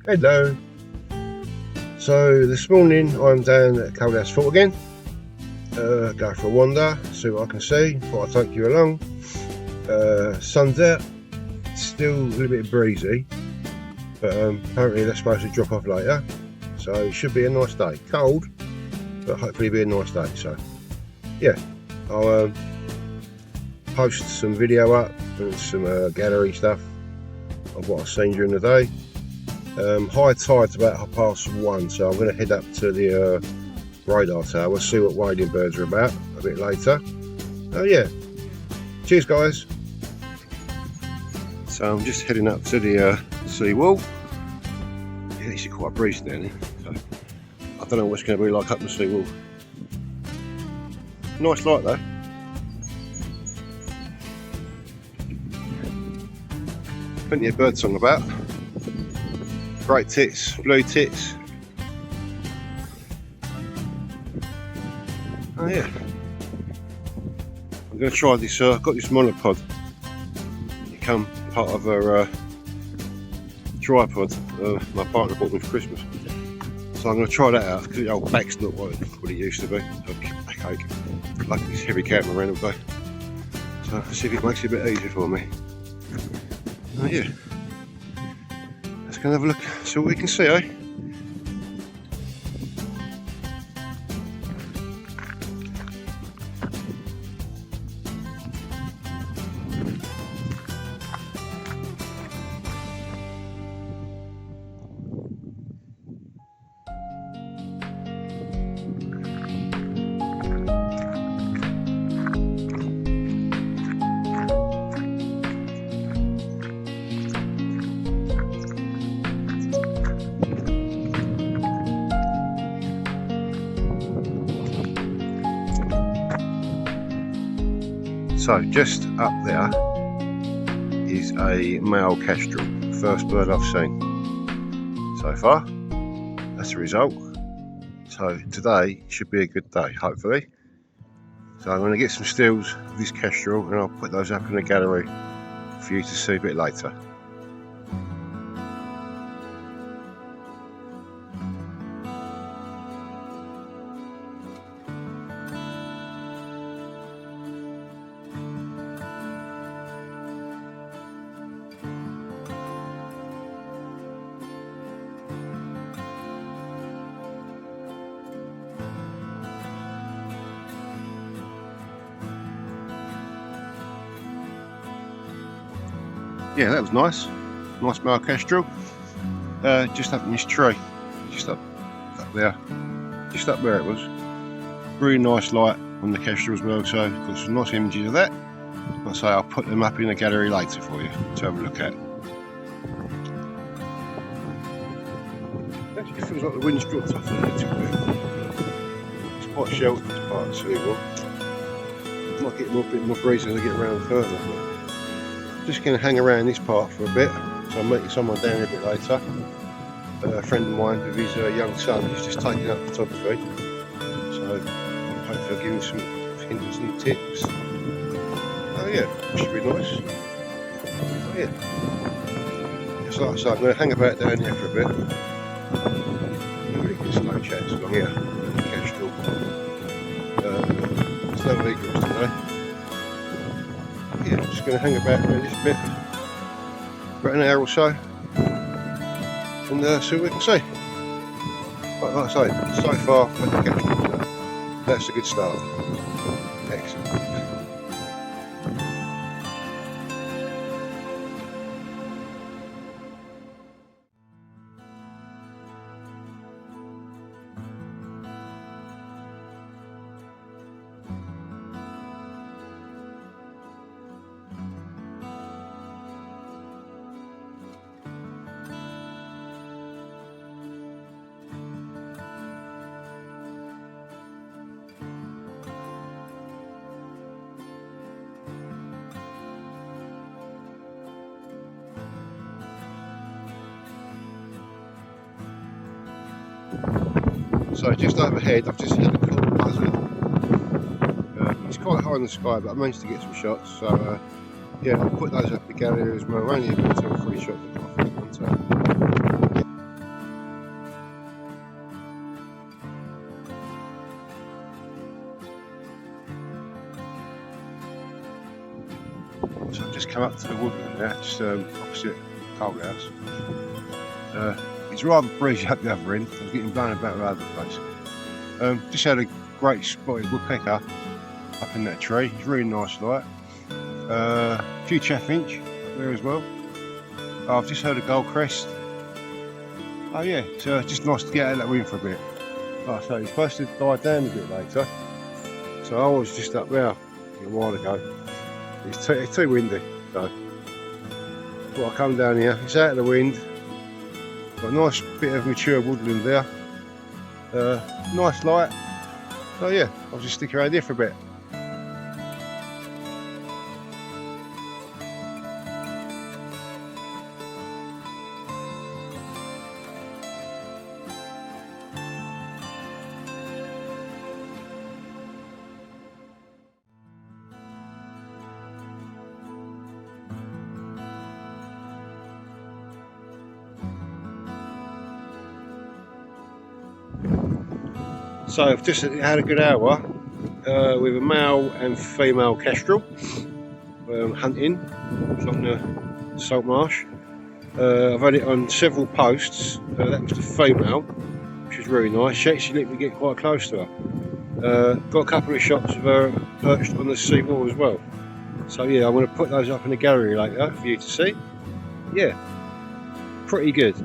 Hello. So this morning I'm down at Coldhouse Fort again. Go for a wander, see what I can see. Thought I'd take you along. Sun's out, still a little bit breezy, but apparently they're supposed to drop off later. So it should be a nice day. Cold, but hopefully it'll be a nice day. So yeah, I'll post some video up and some gallery stuff of what I've seen during the day. High tide's about 1:30, so I'm going to head up to the radar tower, see what wading birds are about a bit later. Oh yeah, cheers guys. So I'm just heading up to the sea wall. Yeah, it's quite breezy down here, so I don't know what it's going to be like up the sea wall. Nice light though. Plenty of birdsong about. Great tits, blue tits. Oh yeah. I'm going to try this, I've got this monopod. It come part of a tripod my partner bought me for Christmas. So I'm going to try that out, because the old back's not what it used to be. Backache. Like this heavy camera around all day. So see if it makes it a bit easier for me. Oh yeah. Let's go and have a look, see what we can see, eh? So just up there is a male kestrel, first bird I've seen so far. That's the result. So today should be a good day, hopefully. So I'm going to get some stills of this kestrel and I'll put those up in the gallery for you to see a bit later. Yeah, that was nice. Nice male kestrel. Just up in this tree. Just up there. Just up where it was. Really nice light on the kestrel as well, so got some nice images of that. Like I say, I'll put them up in the gallery later for you to have a look at. Actually feels like the wind's dropped off a little bit. It's quite sheltered, this part of the sea wall. Might get a bit more breeze as I get around further. Just going to hang around this part for a bit, so I'll meet someone down here a bit later. A friend of mine with his young son, he's just taking up photography, so hopefully I'll give him some hints and tips. Oh yeah, should be nice. Oh yeah. Just like I say, I'm going to hang about down here for a bit. Really good slow chats along here, kestrel. There's no eagles today. Yeah, just going to hang about for a little bit, about an hour or so, and see what we can see. But like I say, so far, that's a good start. Excellent. So just overhead, I've just had a cool buzzard. It's quite high in the sky, but I managed to get some shots. So yeah, I'll put those up the gallery as well. Only about 2 or 3 shots I've got off this one. So come up to the woodland there, just opposite Cold House. It's rather breezy up the other end. I was getting blown about all over the place. Just had a great spotted woodpecker up in that tree. It's really nice light. A few chaffinch there as well. I've just heard a goldcrest. Oh yeah, so it's just nice to get out of that wind for a bit. Like I say, it's supposed to die down a bit later. So I was just up there a while ago. It's too windy, so thought I'd come down here. It's out of the wind. Got a nice bit of mature woodland there. Nice light. So yeah, I'll just stick around here for a bit. So I've just had a good hour with a male and female kestrel hunting on the salt marsh. I've had it on several posts. That was the female, which is really nice. She actually let me get quite close to her. Got a couple of shots of her perched on the seawall as well. So yeah, I'm going to put those up in the gallery later for you to see. Yeah, pretty good.